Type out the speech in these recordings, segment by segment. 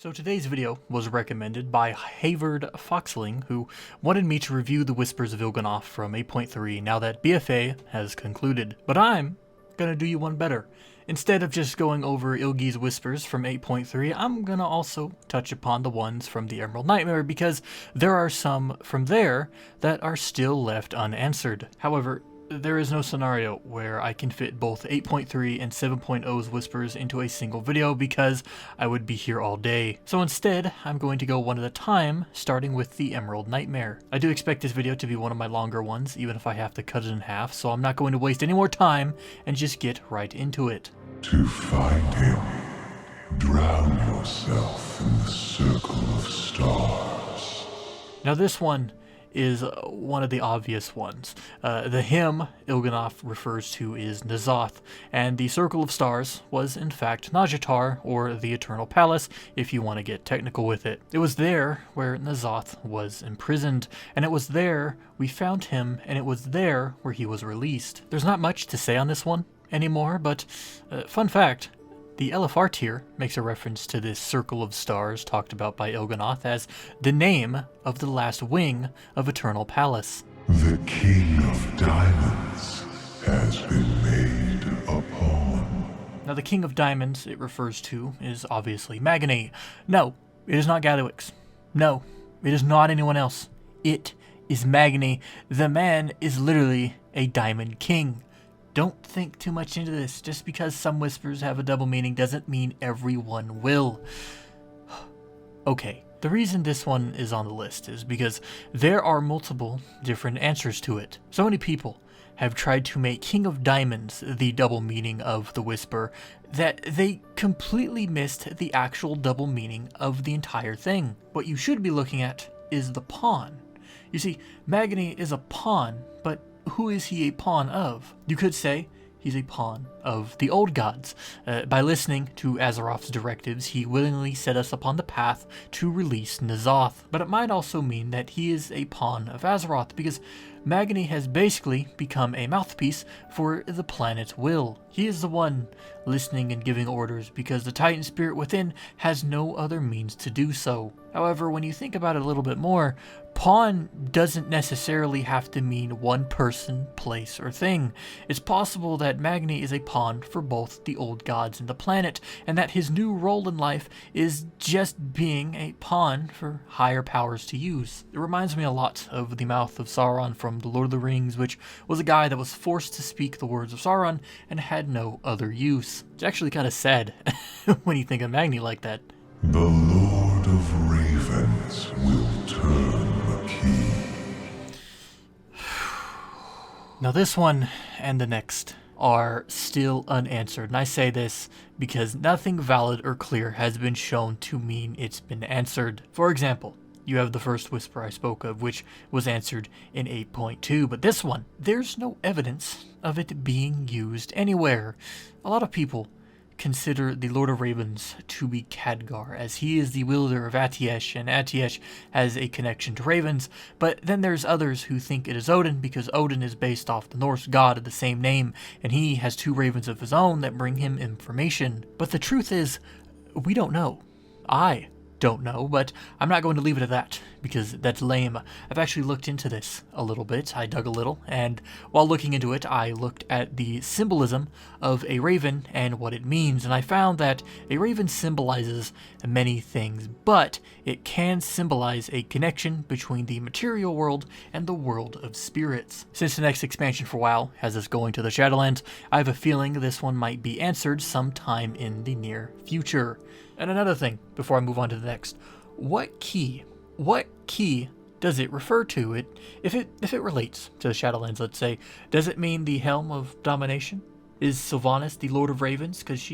So today's video was recommended by Haverd Foxling, who wanted me to review the Whispers of Il'gynoth from 8.3 now that BFA has concluded. But I'm gonna do you one better. Instead of just going over Ilgi's Whispers from 8.3, I'm gonna also touch upon the ones from the Emerald Nightmare because there are some from there that are still left unanswered. However, there is no scenario where I can fit both 8.3 and 7.0's Whispers into a single video because I would be here all day. So instead, I'm going to go one at a time, starting with the Emerald Nightmare. I do expect this video to be one of my longer ones, even if I have to cut it in half, so I'm not going to waste any more time and just get right into it. To find him, drown yourself in the circle of stars. Now this one is one of the obvious ones. The hymn Il'gynoth refers to is ny'alotha, and the Circle of Stars was in fact Nazjatar, or the Eternal Palace, if you want to get technical with it. It was there where ny'alotha was imprisoned, and it was there we found him, and it was there where he was released. There's not much to say on this one anymore, but fun fact, the LFR tier makes a reference to this Circle of Stars talked about by Il'gynoth as the name of the last wing of Eternal Palace. The King of Diamonds has been made a pawn. Now the King of Diamonds it refers to is obviously Magni. No, it is not Galliwix. No, it is not anyone else. It is Magni. The man is literally a Diamond King. Don't think too much into this. Just because some whispers have a double meaning doesn't mean everyone will. Okay, the reason this one is on the list is because there are multiple different answers to it. So many people have tried to make King of Diamonds the double meaning of the whisper that they completely missed the actual double meaning of the entire thing. What you should be looking at is the pawn. You see, Magni is a pawn, but who is he a pawn of? You could say he's a pawn of the old gods. By listening to Azeroth's directives, he willingly set us upon the path to release ny'alotha. But it might also mean that he is a pawn of Azeroth, because Magni has basically become a mouthpiece for the planet's will. He is the one listening and giving orders because the Titan spirit within has no other means to do so. However, when you think about it a little bit more, pawn doesn't necessarily have to mean one person, place, or thing. It's possible that Magni is a pawn for both the old gods and the planet, and that his new role in life is just being a pawn for higher powers to use. It reminds me a lot of the mouth of Sauron from The Lord of the Rings, which was a guy that was forced to speak the words of Sauron and had no other use. It's actually kind of sad when you think of Magni like that. The Lord of Ravens will turn the key. Now this one and the next are still unanswered, and I say this because nothing valid or clear has been shown to mean it's been answered. For example, you have the first whisper I spoke of, which was answered in 8.2, but this one, there's no evidence of it being used anywhere. A lot of people consider the Lord of Ravens to be Khadgar, as he is the wielder of Atiesh, and Atiesh has a connection to ravens, but then there's others who think it is Odin, because Odin is based off the Norse god of the same name, and he has two ravens of his own that bring him information. But the truth is, we don't know. I don't know, but I'm not going to leave it at that, because that's lame. I've actually looked into this a little bit. I dug a little, and while looking into it, I looked at the symbolism of a raven and what it means, and I found that a raven symbolizes many things, but it can symbolize a connection between the material world and the world of spirits. Since the next expansion for WoW has us going to the Shadowlands, I have a feeling this one might be answered sometime in the near future. And another thing, before I move on to the next, what key does it refer to? If it relates to the Shadowlands, let's say, does it mean the Helm of Domination? Is Sylvanas the Lord of Ravens? Because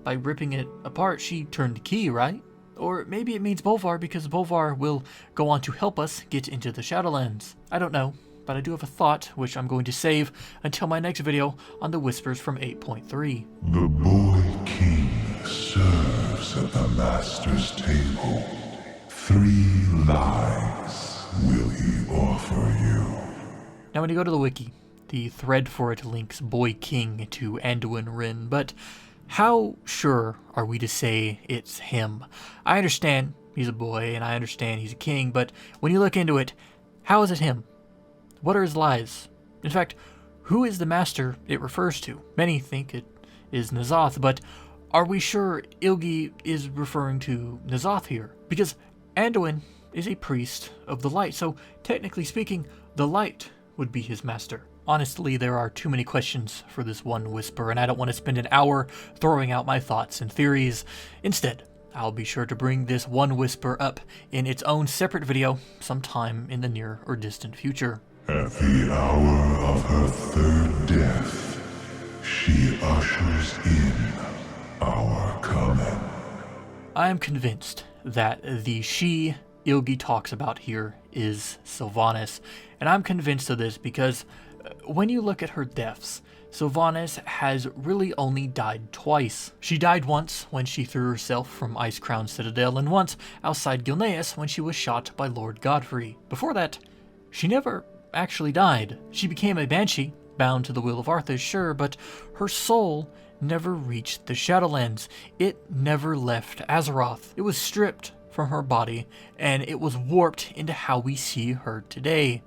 by ripping it apart, she turned the key, right? Or maybe it means Bolvar, because Bolvar will go on to help us get into the Shadowlands. I don't know, but I do have a thought, which I'm going to save until my next video on the Whispers from 8.3. The boy king serves at the master's table. 3 lives will he offer you. Now when you go to the wiki, the thread for it links Boy King to Anduin Wrynn, but How sure are we to say it's him? I understand he's a boy, and I understand he's a king, but when you look into it, how is it him? What are his lies? In fact, who is the master it refers to? Many think it is Ny'alotha, but are we sure Ilgi is referring to Ny'alotha here? Because Anduin is a priest of the light, so technically speaking, the light would be his master. Honestly, there are too many questions for this one whisper, and I don't want to spend an hour throwing out my thoughts and theories. Instead, I'll be sure to bring this one whisper up in its own separate video sometime in the near or distant future. At the hour of her third death, she ushers in our coming. I am convinced that the she Ilgi talks about here is Sylvanas, and I'm convinced of this because when you look at her deaths, Sylvanas has really only died twice. She died once when she threw herself from Icecrown Citadel, and once outside Gilneas when she was shot by Lord Godfrey. Before that, she never actually died. She became a banshee, bound to the will of Arthas, sure, but her soul never reached the Shadowlands. It never left Azeroth. It was stripped from her body, and it was warped into how we see her today.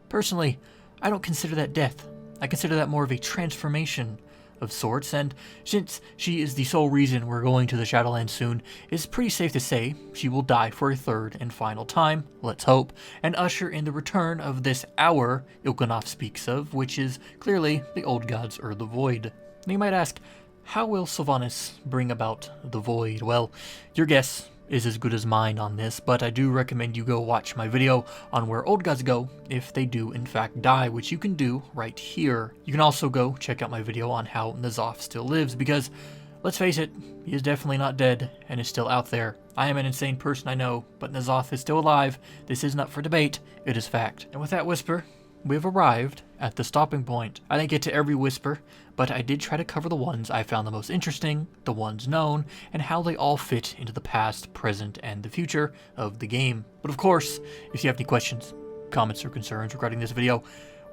Personally, I don't consider that death. I consider that more of a transformation of sorts, and since she is the sole reason we're going to the Shadowlands soon, it's pretty safe to say she will die for a third and final time, let's hope, and usher in the return of this hour Il'gynoth speaks of, which is clearly the old gods or the Void. And you might ask, how will Sylvanas bring about the Void? Well, your guess is as good as mine on this, but I do recommend you go watch my video on where old gods go if they do in fact die, which you can do right here. You can also go check out my video on how N'Zoth still lives, because let's face it, he is definitely not dead and is still out there. I am an insane person, I know, but N'Zoth is still alive. This isn't up for debate, it is fact. And with that whisper, we have arrived at the stopping point. I didn't get to every whisper, but I did try to cover the ones I found the most interesting, the ones known, and how they all fit into the past, present, and the future of the game. But of course, if you have any questions, comments, or concerns regarding this video,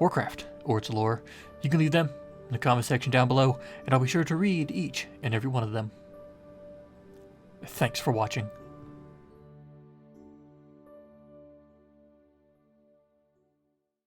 Warcraft, or its lore, you can leave them in the comment section down below, and I'll be sure to read each and every one of them. Thanks for watching.